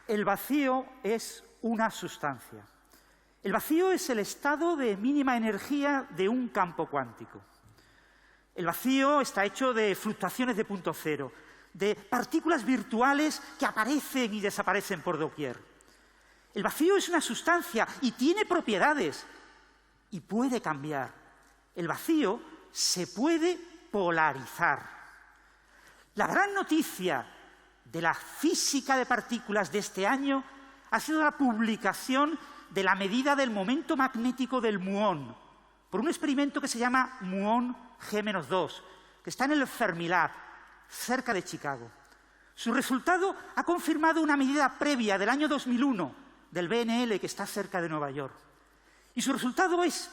El vacío es una sustancia. El vacío es el estado de mínima energía de un campo cuántico. El vacío está hecho de fluctuaciones de punto cero, de partículas virtuales que aparecen y desaparecen por doquier. El vacío es una sustancia y tiene propiedades y puede cambiar. El vacío se puede polarizar. La gran noticia de la física de partículas de este año ha sido la publicación de la medida del momento magnético del muón por un experimento que se llama muón G-2, que está en el Fermilab, cerca de Chicago. Su resultado ha confirmado una medida previa del año 2001 del BNL, que está cerca de Nueva York. Y su resultado es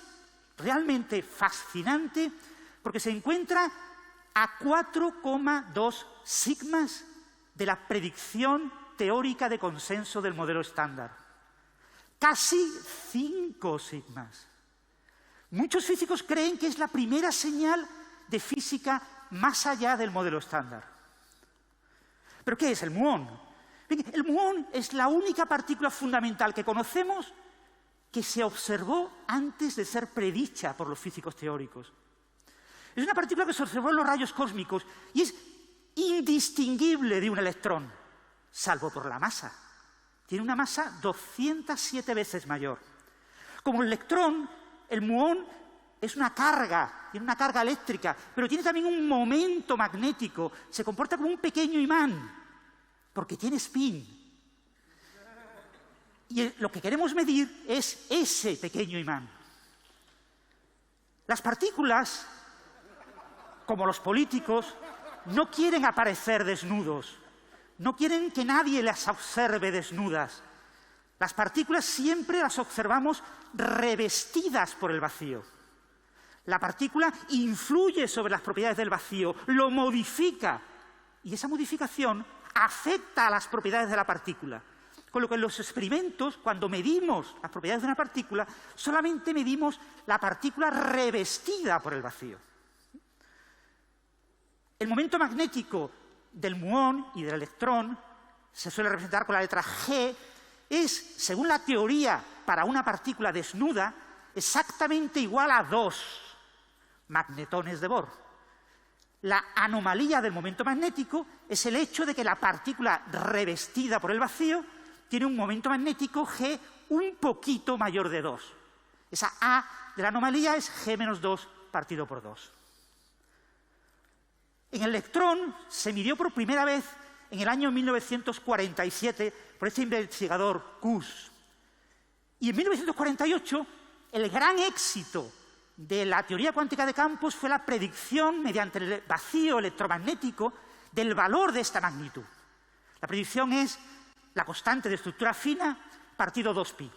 realmente fascinante porque se encuentra a 4,2 sigmas de la predicción teórica de consenso del modelo estándar. Casi 5 sigmas. Muchos físicos creen que es la primera señal de física más allá del modelo estándar. ¿Pero qué es el muón? El muón es la única partícula fundamental que conocemos que se observó antes de ser predicha por los físicos teóricos. Es una partícula que se observó en los rayos cósmicos y es indistinguible de un electrón, salvo por la masa. Tiene una masa 207 veces mayor. Como el electrón, el muón es una carga, tiene una carga eléctrica, pero tiene también un momento magnético, se comporta como un pequeño imán, porque tiene spin. Y lo que queremos medir es ese pequeño imán. Las partículas, como los políticos, no quieren aparecer desnudos, no quieren que nadie las observe desnudas. Las partículas siempre las observamos revestidas por el vacío. La partícula influye sobre las propiedades del vacío, lo modifica, y esa modificación afecta a las propiedades de la partícula. Con lo que en los experimentos, cuando medimos las propiedades de una partícula, solamente medimos la partícula revestida por el vacío. El momento magnético del muón y del electrón se suele representar con la letra G, es, según la teoría para una partícula desnuda, exactamente igual a 2 magnetones de Bohr. La anomalía del momento magnético es el hecho de que la partícula revestida por el vacío tiene un momento magnético G un poquito mayor de 2. Esa A de la anomalía es G-2 partido por 2. En el electrón se midió por primera vez en el año 1947 por este investigador Kuss. Y en 1948 el gran éxito de la teoría cuántica de campos fue la predicción mediante el vacío electromagnético del valor de esta magnitud. La predicción es la constante de estructura fina partido 2pi.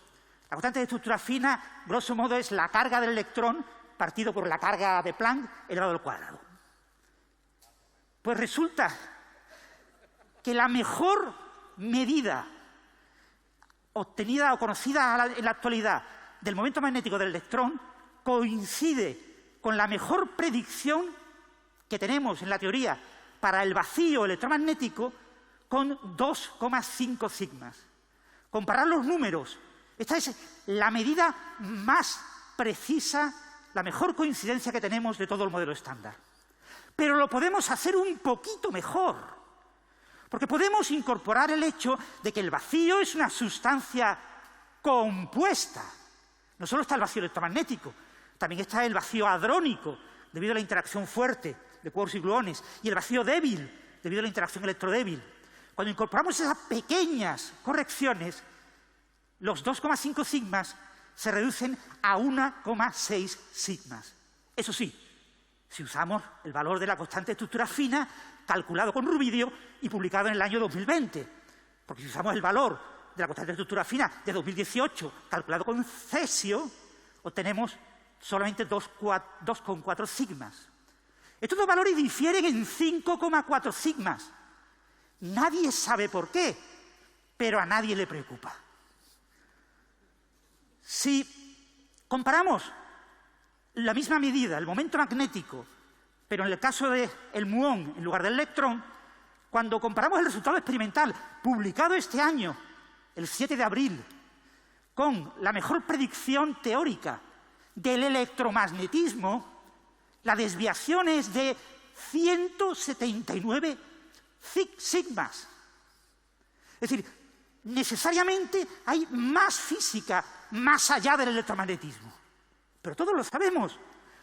La constante de estructura fina, grosso modo, es la carga del electrón partido por la carga de Planck elevado al cuadrado. Pues resulta que la mejor medida obtenida o conocida en la actualidad del momento magnético del electrón coincide con la mejor predicción que tenemos en la teoría para el vacío electromagnético con 2,5 sigmas. Comparar los números. Esta es la medida más precisa, la mejor coincidencia que tenemos de todo el modelo estándar. Pero lo podemos hacer un poquito mejor, porque podemos incorporar el hecho de que el vacío es una sustancia compuesta. No solo está el vacío electromagnético, también está el vacío hadrónico, debido a la interacción fuerte de quarks y gluones, y el vacío débil, debido a la interacción electrodébil. Cuando incorporamos esas pequeñas correcciones, los 2,5 sigmas se reducen a 1,6 sigmas. Eso sí, si usamos el valor de la constante de estructura fina calculado con rubidio y publicado en el año 2020. Porque si usamos el valor de la constante de estructura fina de 2018 calculado con cesio, obtenemos solamente 2,4 sigmas. Estos dos valores difieren en 5,4 sigmas. Nadie sabe por qué, pero a nadie le preocupa. Si comparamos la misma medida, el momento magnético, pero en el caso del muón en lugar del electrón, cuando comparamos el resultado experimental publicado este año el 7 de abril, con la mejor predicción teórica del electromagnetismo, la desviación es de 179 sigmas. Es decir, necesariamente hay más física más allá del electromagnetismo. Pero todos lo sabemos.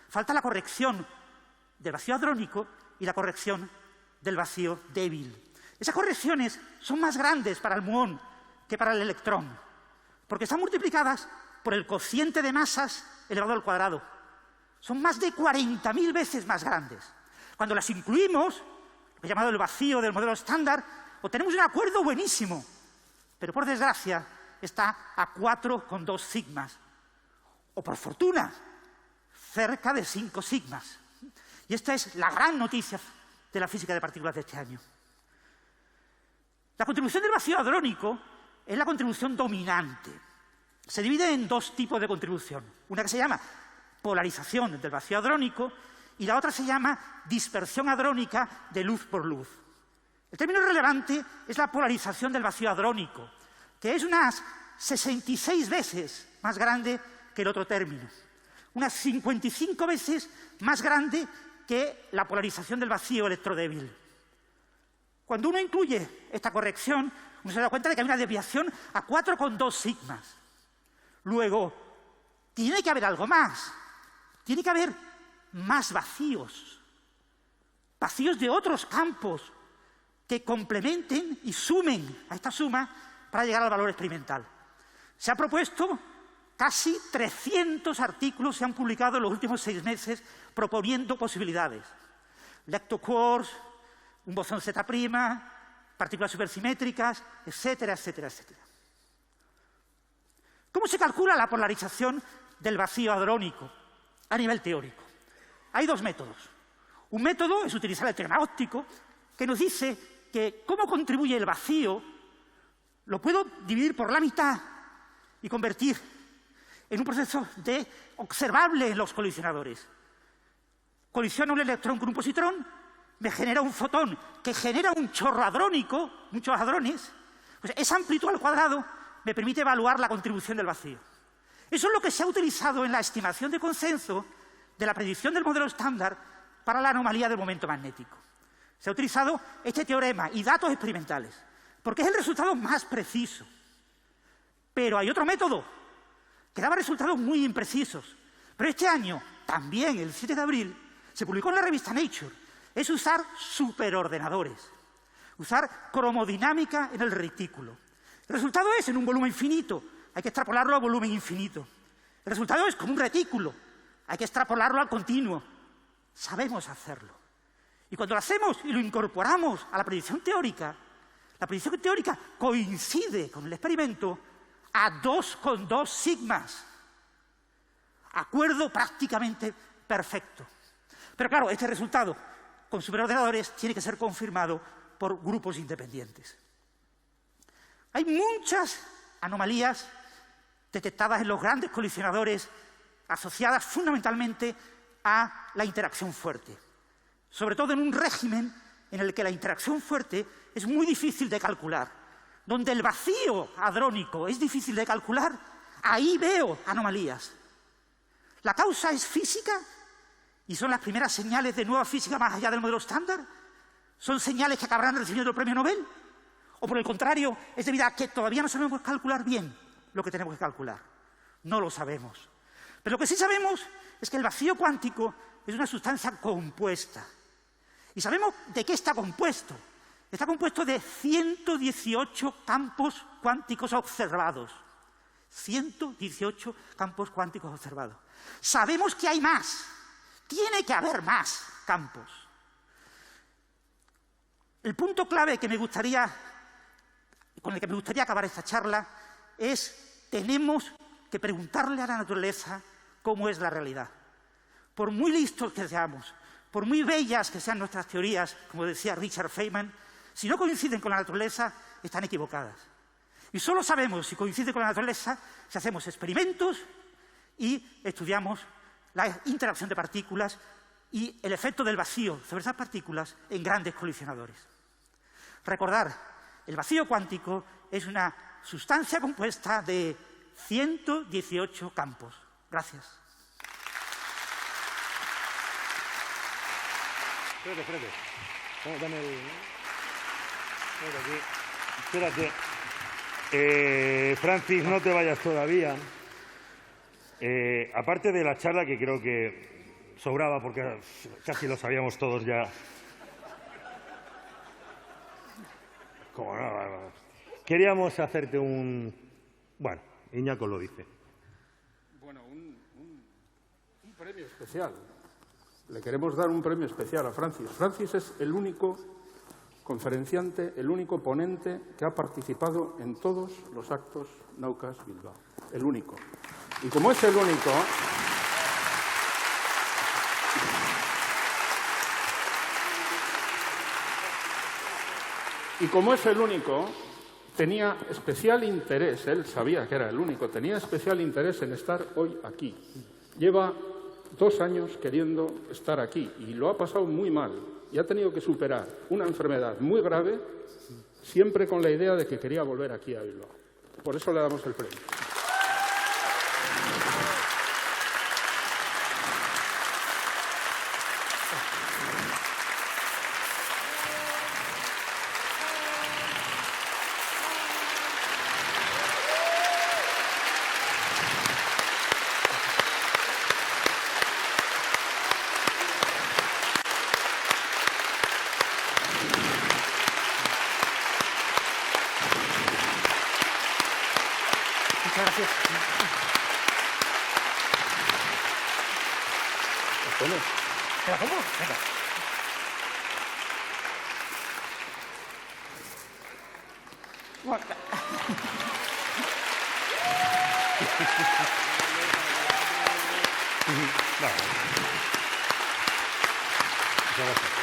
Falta la corrección del vacío hadrónico y la corrección del vacío débil. Esas correcciones son más grandes para el muón que para el electrón, porque están multiplicadas por el cociente de masas elevado al cuadrado. Son más de 40.000 veces más grandes. Cuando las incluimos, lo que he llamado el vacío del modelo estándar, obtenemos un acuerdo buenísimo, pero por desgracia está a 4,2 sigmas, o por fortuna, cerca de 5 sigmas. Y esta es la gran noticia de la física de partículas de este año. La contribución del vacío hadrónico es la contribución dominante. Se divide en dos tipos de contribución. Una que se llama polarización del vacío hadrónico y la otra se llama dispersión hadrónica de luz por luz. El término relevante es la polarización del vacío hadrónico, que es unas 66 veces más grande que el otro término, unas 55 veces más grande que la polarización del vacío electrodébil. Cuando uno incluye esta corrección, uno se da cuenta de que hay una desviación a 4,2 sigmas. Luego, tiene que haber algo más. Tiene que haber más vacíos. Vacíos de otros campos que complementen y sumen a esta suma para llegar al valor experimental. Se ha propuesto, casi 300 artículos se han publicado en los últimos 6 meses proponiendo posibilidades. Leptoquarks, un bosón Z', partículas supersimétricas, etcétera, etcétera, etcétera. ¿Cómo se calcula la polarización del vacío hadrónico a nivel teórico? Hay dos métodos. Un método es utilizar el teorema óptico, que nos dice que cómo contribuye el vacío lo puedo dividir por la mitad y convertir en un proceso de observable en los colisionadores. Colisiona un electrón con un positrón, me genera un fotón que genera un chorro hadrónico, muchos hadrones, pues esa amplitud al cuadrado me permite evaluar la contribución del vacío. Eso es lo que se ha utilizado en la estimación de consenso de la predicción del modelo estándar para la anomalía del momento magnético. Se ha utilizado este teorema y datos experimentales, porque es el resultado más preciso. Pero hay otro método que daba resultados muy imprecisos. Pero este año, también el 7 de abril, se publicó en la revista Nature. Es usar superordenadores, usar cromodinámica en el retículo. El resultado es en un volumen finito, hay que extrapolarlo a volumen infinito. El resultado es como un retículo, hay que extrapolarlo al continuo. Sabemos hacerlo. Y cuando lo hacemos y lo incorporamos a la predicción teórica coincide con el experimento a 2,2 sigmas. Acuerdo prácticamente perfecto. Pero claro, este resultado con superordenadores tiene que ser confirmado por grupos independientes. Hay muchas anomalías detectadas en los grandes colisionadores asociadas fundamentalmente a la interacción fuerte, sobre todo en un régimen en el que la interacción fuerte es muy difícil de calcular. Donde el vacío hadrónico es difícil de calcular, ahí veo anomalías. La causa es física y son las primeras señales de nueva física más allá del modelo estándar. ¿Son señales que acabarán recibiendo el premio Nobel? ¿O por el contrario, es debido a que todavía no sabemos calcular bien lo que tenemos que calcular? No lo sabemos. Pero lo que sí sabemos es que el vacío cuántico es una sustancia compuesta. Y sabemos de qué está compuesto. Está compuesto de 118 campos cuánticos observados. 118 campos cuánticos observados. Sabemos que hay más. Tiene que haber más campos. El punto clave con el que me gustaría acabar esta charla es: tenemos que preguntarle a la naturaleza cómo es la realidad. Por muy listos que seamos, por muy bellas que sean nuestras teorías, como decía Richard Feynman, si no coinciden con la naturaleza, están equivocadas. Y solo sabemos si coincide con la naturaleza si hacemos experimentos y estudiamos la interacción de partículas y el efecto del vacío sobre esas partículas en grandes colisionadores. Recordar, el vacío cuántico es una sustancia compuesta de 118 campos. Gracias. Espérate. Dame el... Espérate. Francis, no te vayas todavía. Aparte de la charla, que creo que sobraba porque casi lo sabíamos todos ya. ¿Cómo no? Queríamos hacerte un... Bueno, Iñaco lo dice. Bueno, un premio especial. Le queremos dar un premio especial a Francis. Francis es el único conferenciante, el único ponente que ha participado en todos los actos Naucas Bilbao. El único. Y como es el único... tenía especial interés, él sabía que era el único, tenía especial interés en estar hoy aquí. Lleva 2 años queriendo estar aquí y lo ha pasado muy mal y ha tenido que superar una enfermedad muy grave, siempre con la idea de que quería volver aquí a Bilbao. Por eso le damos el premio. Muchas gracias. ¿Te la pongo? Venga. Bueno. Muchas gracias.